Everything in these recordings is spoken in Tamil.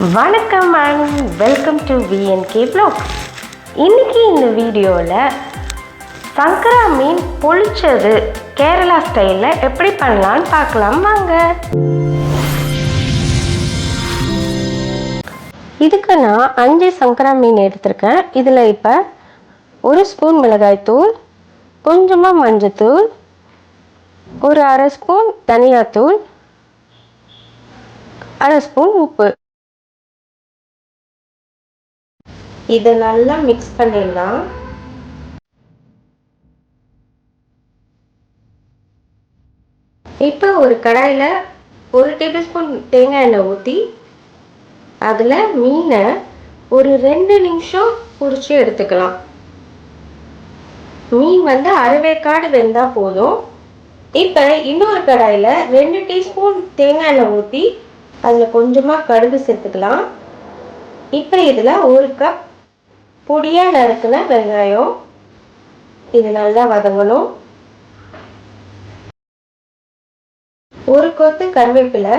வணக்கம் and welcome to VNK Vlogs. இன்னைக்கு இந்த வீடியோவில் சங்கரா மீன் பொளிச்சது கேரளா ஸ்டைலில் எப்படி பண்ணலான்னு பார்க்கலாம் வாங்க. இதுக்கு நான் 5 சங்கரா மீன் எடுத்திருக்கேன். இதில் இப்போ 1 ஸ்பூன் மிளகாய்த்தூள், கொஞ்சமாக மஞ்சத்தூள், ஒரு 1/2 ஸ்பூன் தனியாத்தூள், 1/2 ஸ்பூன் உப்பு. இதை நல்லா மிக்ஸ் பண்ணிடலாம். இப்போ ஒரு கடாயில் 1 டேபிள் ஸ்பூன் தேங்காய் எண்ணெய் ஊற்றி அதில் மீனை ஒரு 2 நிமிஷம் பொரிச்சு எடுத்துக்கலாம். மீன் அரைவேக்காடு வெந்தால் போதும். இப்போ இன்னொரு கடாயில் 2 டீஸ்பூன் தேங்காய் எண்ணெய் ஊற்றி அதில் கொஞ்சமாக கடுகு சேர்த்துக்கலாம். இப்போ இதில் 1 கப் பொடியாக நறுக்குன வெங்காயம், இது நல்லா வதங்கணும். 1 கொத்து கருவேப்பிலை,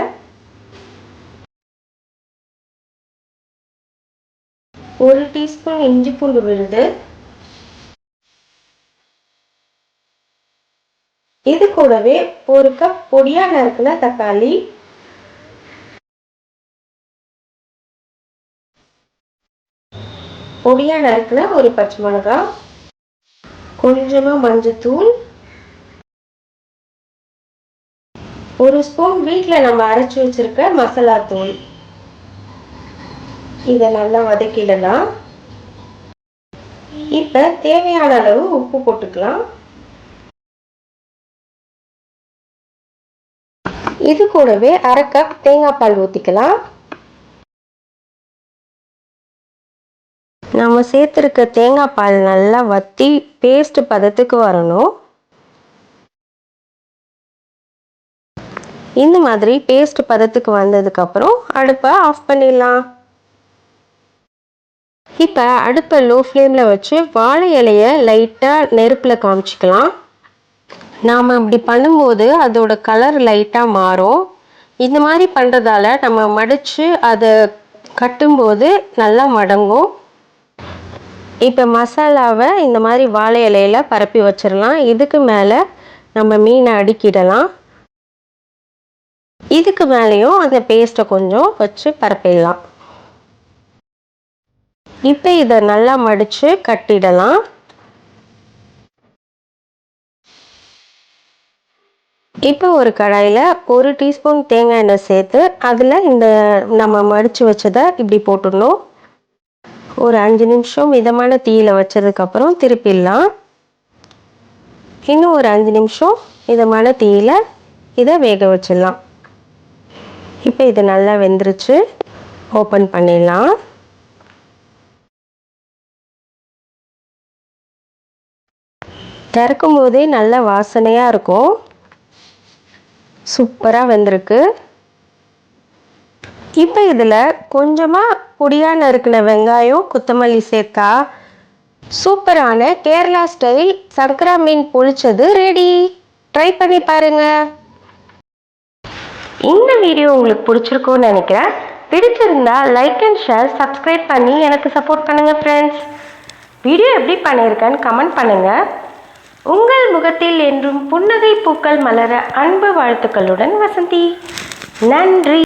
1 டீஸ்பூன் இஞ்சி பூண்டு விழுது, இது கூடவே 1 கப் பொடியாக நறுக்குன தக்காளி, பொடியாக நறுக்குன ஒரு பச்சை மிளகாய், கொஞ்சமாக மஞ்சத்தூள், 1 ஸ்பூன் வீட்டில் நம்ம அரைச்சி வச்சிருக்க மசாலா தூள். இதை நல்லா வதக்கிடலாம். இப்போ தேவையான அளவு உப்பு போட்டுக்கலாம். இது கூடவே 1/2 கப் தேங்காய் பால் ஊற்றிக்கலாம். நம்ம சேர்த்துருக்க தேங்காய் பால் நல்லா வற்றி பேஸ்ட் பதத்துக்கு வரணும். இந்த மாதிரி பேஸ்ட் பதத்துக்கு வந்ததுக்கப்புறம் அடுப்பை ஆஃப் பண்ணிடலாம். இப்போ அடுப்பை லோ ஃப்ளேமில் வச்சு வாழை இலையை லைட்டாக நெருப்பில் காமிச்சிக்கலாம். நாம் அப்படி பண்ணும்போது அதோட கலர் லைட்டாக மாறும். இந்த மாதிரி பண்ணுறதால நம்ம மடித்து அதை கட்டும்போது நல்லா மடங்கும். இப்போ மசாலாவை இந்த மாதிரி வாழை இலையில் பரப்பி வச்சிடலாம். இதுக்கு மேலே நம்ம மீனை அடுக்கிடலாம். இதுக்கு மேலேயும் அந்த பேஸ்ட்டை கொஞ்சம் வச்சு பரப்பிடலாம். இப்போ இதை நல்லா மடித்து கட்டிடலாம். இப்போ ஒரு கடாயில் 1 டீஸ்பூன் தேங்காய் எண்ணெய் சேர்த்து அதில் இந்த நம்ம மடித்து வச்சதை இப்படி போட்டுடணும். ஒரு 5 நிமிஷம் மிதமான தீயில் வச்சதுக்கப்புறம் திருப்பிடலாம். இன்னும் ஒரு 5 நிமிஷம் மிதமான தீயில் இதை வேக வச்சிடலாம். இப்போ இது நல்லா வெந்துருச்சு. ஓப்பன் பண்ணிடலாம். திறக்கும் போதே நல்ல வாசனையாக இருக்கும். சூப்பராக வெந்திருக்கு. இப்போ இதில் கொஞ்சமாக பொடியாக நறுக்கின வெங்காயம், கொத்தமல்லி சேர்த்தா சூப்பரான கேரளா ஸ்டைல் சங்கரா மீன் பொளிச்சது ரெடி. ட்ரை பண்ணி பாருங்க. இந்த வீடியோ உங்களுக்கு பிடிச்சிருக்கும்னு நினைக்கிறேன். பிடிச்சிருந்தா லைக் அண்ட் ஷேர், சப்ஸ்கிரைப் பண்ணி எனக்கு சப்போர்ட் பண்ணுங்கள் ஃப்ரெண்ட்ஸ். வீடியோ எப்படி பண்ணியிருக்கேன்னு கமெண்ட் பண்ணுங்கள். உங்கள் முகத்தில் என்றும் புன்னகை பூக்கள் மலர அன்பு வாழ்த்துக்களுடன் வசந்தி. நன்றி.